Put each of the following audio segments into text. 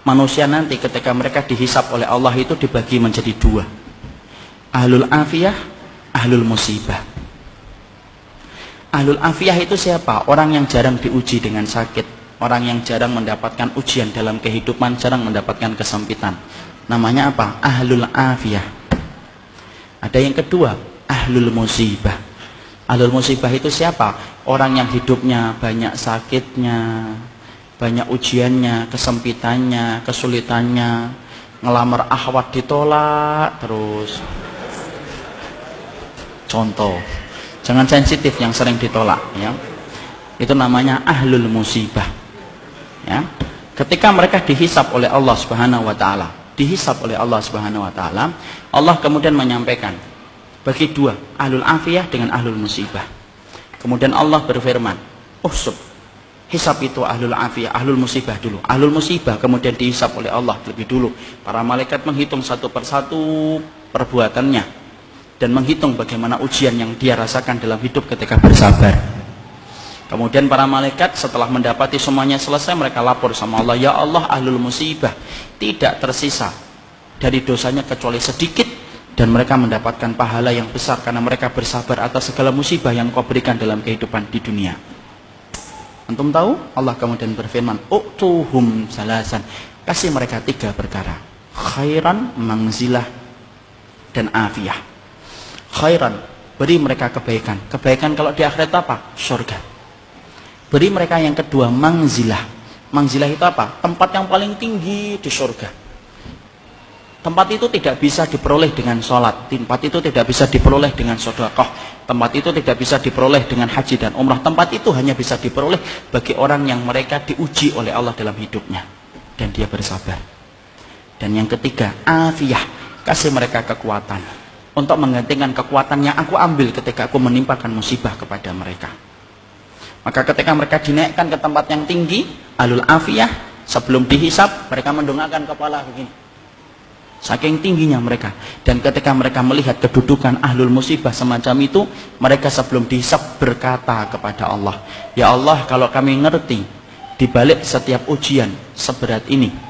manusia nanti ketika mereka dihisab oleh Allah itu dibagi menjadi dua. Ahlul afiyah, ahlul musibah. Ahlul afiyah itu siapa? Orang yang jarang diuji dengan sakit, orang yang jarang mendapatkan ujian dalam kehidupan, jarang mendapatkan kesempitan. Namanya apa? Ahlul afiyah. Ada yang kedua, ahlul musibah. Ahlul musibah itu siapa? Orang yang hidupnya banyak sakitnya, banyak ujiannya, kesempitannya, kesulitannya, ngelamar akhwat ditolak terus. Contoh, jangan sensitif yang sering ditolak, ya. Itu namanya ahlul musibah. Ya. Ketika mereka dihisab oleh Allah Subhanahu wa taala, dihisab oleh Allah Subhanahu wa taala, Allah kemudian menyampaikan bagi dua, ahlul afiyah dengan ahlul musibah. Kemudian Allah berfirman, "Uhsub." Hisab itu ahlul afiyah, ahlul musibah dulu. Ahlul musibah kemudian dihisab oleh Allah lebih dulu. Para malaikat menghitung satu persatu perbuatannya dan menghitung bagaimana ujian yang dia rasakan dalam hidup ketika bersabar. Kemudian para malaikat setelah mendapati semuanya selesai, mereka lapor sama Allah, "Ya Allah, ahlul musibah tidak tersisa dari dosanya kecuali sedikit, dan mereka mendapatkan pahala yang besar karena mereka bersabar atas segala musibah yang Kau berikan dalam kehidupan di dunia." Antum tahu? Allah kemudian berfirman, "U'tuhum salasan." Kasih mereka tiga perkara: khairan, manzilah, dan afiyah. Khairan, beri mereka kebaikan. Kebaikan kalau di akhirat apa? Surga. Beri mereka yang kedua, manzilah. Manzilah itu apa? Tempat yang paling tinggi di surga. Tempat itu tidak bisa diperoleh dengan sholat. Tempat itu tidak bisa diperoleh dengan sedekah. Tempat itu tidak bisa diperoleh dengan haji dan umrah. Tempat itu hanya bisa diperoleh bagi orang yang mereka diuji oleh Allah dalam hidupnya dan dia bersabar. Dan yang ketiga, afiyah. Kasih mereka kekuatan untuk menggantikan kekuatan yang aku ambil ketika aku menimpakan musibah kepada mereka. Maka ketika mereka dinaikkan ke tempat yang tinggi, ahlul afiyah, sebelum dihisab mereka mendongakkan kepala begini, saking tingginya mereka. Dan ketika mereka melihat kedudukan ahlul musibah semacam itu, mereka sebelum dihisab berkata kepada Allah, "Ya Allah, kalau kami ngerti di balik setiap ujian seberat ini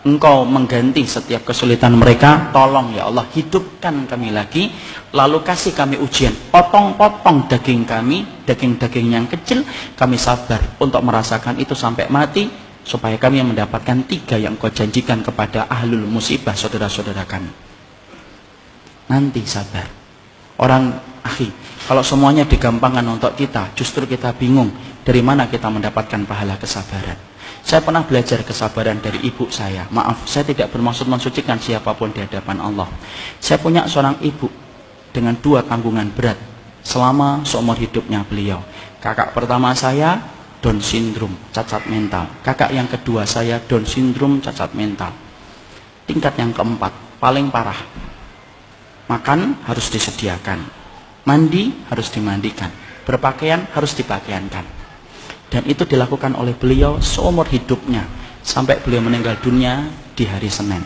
Engkau mengganti setiap kesulitan mereka, tolong ya Allah hidupkan kami lagi, lalu kasih kami ujian, potong-potong daging kami, daging-daging yang kecil, kami sabar untuk merasakan itu sampai mati, supaya kami mendapatkan tiga yang Kau janjikan kepada ahlul musibah saudara-saudara kami." Nanti sabar. Orang akhi, kalau semuanya digampangkan untuk kita, justru kita bingung dari mana kita mendapatkan pahala kesabaran. Saya pernah belajar kesabaran dari ibu saya. Maaf, saya tidak bermaksud mensucikan siapapun di hadapan Allah. Saya punya seorang ibu dengan dua tanggungan berat selama seumur hidupnya beliau. Kakak pertama saya Down syndrome, cacat mental. Kakak yang kedua saya Down syndrome, cacat mental. Tingkat yang keempat, paling parah. Makan harus disediakan, mandi harus dimandikan, berpakaian harus dipakaiankan. Dan itu dilakukan oleh beliau seumur hidupnya sampai beliau meninggal dunia di hari Senin.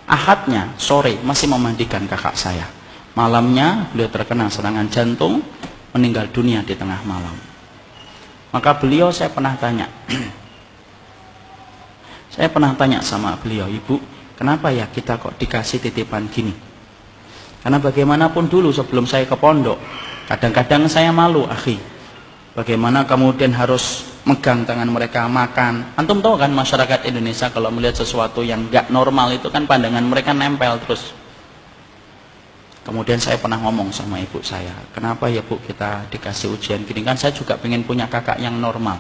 Ahadnya sore masih memandikan kakak saya. Malamnya beliau terkena serangan jantung, meninggal dunia di tengah malam. Maka beliau, saya pernah tanya sama beliau, "Ibu, kenapa ya kita kok dikasih titipan gini?" Karena bagaimanapun dulu sebelum saya ke pondok, kadang-kadang saya malu, akhi. Bagaimana kemudian harus megang tangan mereka makan. Antum tahu kan masyarakat Indonesia kalau melihat sesuatu yang gak normal itu kan pandangan mereka nempel terus. Kemudian saya pernah ngomong sama ibu saya, "Kenapa ya Bu kita dikasih ujian gini? Kan saya juga pengen punya kakak yang normal."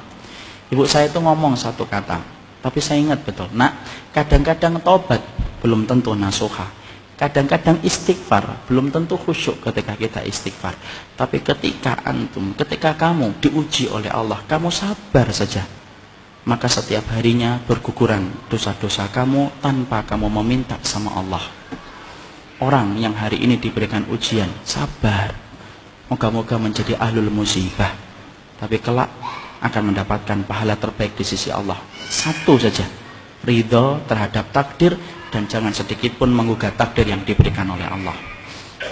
Ibu saya itu ngomong satu kata, tapi saya ingat betul, "Nak, kadang-kadang tobat belum tentu nasuha. Kadang-kadang istighfar belum tentu khusyuk ketika kita istighfar. Tapi ketika kamu diuji oleh Allah, kamu sabar saja, maka setiap harinya berguguran dosa-dosa kamu tanpa kamu meminta sama Allah." Orang yang hari ini diberikan ujian, sabar, moga-moga menjadi ahlul musibah, tapi kelak akan mendapatkan pahala terbaik di sisi Allah. Satu saja, ridho terhadap takdir, dan jangan sedikit pun menggugat takdir yang diberikan oleh Allah.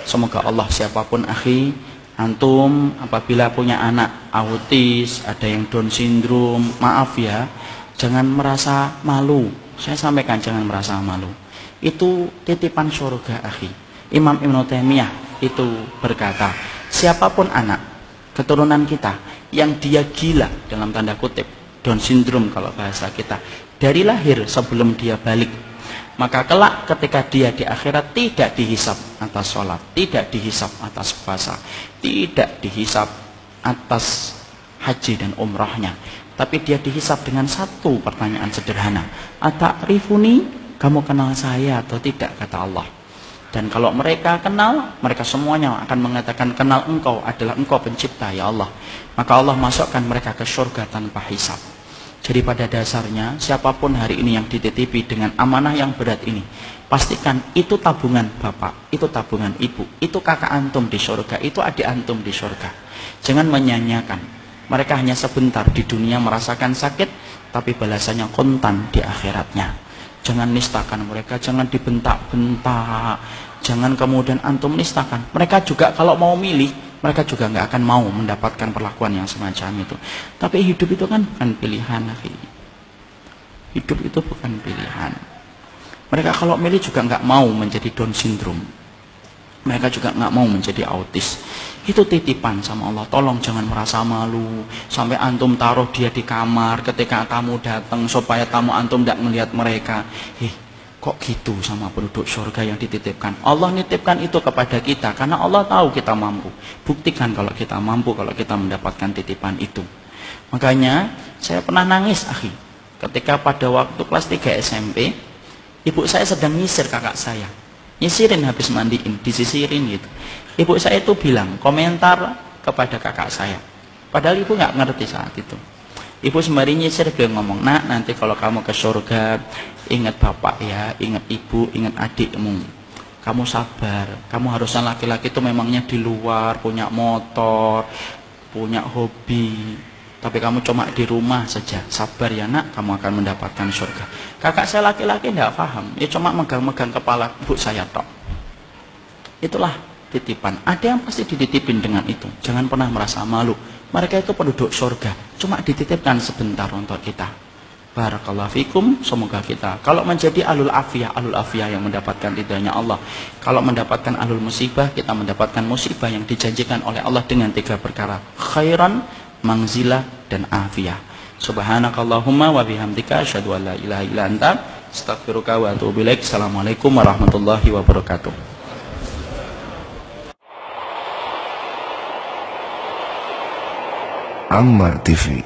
Semoga Allah, siapapun akhi, antum apabila punya anak autis, ada yang Down syndrome, maaf ya, jangan merasa malu Saya sampaikan jangan merasa malu. Itu titipan surga, akhi. Imam Ibnu Taimiyah itu berkata, siapapun anak keturunan kita yang dia gila dalam tanda kutip, Down syndrome kalau bahasa kita, dari lahir sebelum dia balik, maka kelak ketika dia di akhirat tidak dihisap atas sholat, tidak dihisap atas puasa, tidak dihisap atas haji dan umrahnya, tapi dia dihisap dengan satu pertanyaan sederhana, ata'rifuni, kamu kenal saya atau tidak, kata Allah. Dan kalau mereka kenal, mereka semuanya akan mengatakan, kenal engkau adalah engkau pencipta ya Allah. Maka Allah masukkan mereka ke surga tanpa hisap. Jadi pada dasarnya siapapun hari ini yang dititipi dengan amanah yang berat ini, pastikan itu tabungan bapak, itu tabungan ibu, itu kakak antum di surga, itu adik antum di surga. Jangan menyanyiakan. Mereka hanya sebentar di dunia merasakan sakit, tapi balasannya kontan di akhiratnya. Jangan nistakan mereka, jangan dibentak-bentak, jangan kemudian antum nistakan. Mereka juga kalau mau milih, mereka juga nggak akan mau mendapatkan perlakuan yang semacam itu. Tapi hidup itu kan bukan pilihan, akhi. Hidup itu bukan pilihan. Mereka kalau milih juga nggak mau menjadi Down syndrome. Mereka juga nggak mau menjadi autis. Itu titipan sama Allah. Tolong jangan merasa malu sampai antum taruh dia di kamar ketika tamu datang supaya tamu antum tidak melihat mereka. Kok gitu sama penduduk surga yang dititipkan? Allah nitipkan itu kepada kita karena Allah tahu kita mampu. Buktikan kalau kita mampu, kalau kita mendapatkan titipan itu. Makanya saya pernah nangis, akhi, ketika pada waktu kelas 3 SMP, ibu saya sedang nyisir kakak saya. Nyisirin habis mandiin, disisirin gitu. Ibu saya itu bilang komentar kepada kakak saya. Padahal ibu nggak ngerti saat itu. Ibu sembari nyisir dia ngomong, nak nanti kalau kamu ke surga, ingat bapak ya, ingat ibu, ingat adikmu. Kamu sabar. Kamu harusnya laki-laki itu memangnya di luar, punya motor, punya hobi. Tapi kamu cuma di rumah saja. Sabar ya nak, kamu akan mendapatkan surga. Kakak saya laki-laki tidak paham. Ya cuma megang-megang kepala ibu saya tok. Itulah titipan. Ada yang pasti dititipin dengan itu. Jangan pernah merasa malu. Mereka itu penduduk surga. Cuma dititipkan sebentar untuk kita. Barakallahu fikum. Semoga kita kalau menjadi alul afiyah yang mendapatkan ridhanya Allah. Kalau mendapatkan alul musibah, kita mendapatkan musibah yang dijanjikan oleh Allah dengan 3 perkara. Khairan, mangzilah, dan afiyah. Subhanakallahumma wa bihamdika asyhadu an la ilaha illa anta astaghfiruka wa atubu ilaik. Assalamualaikum warahmatullahi wabarakatuh. Ammar TV.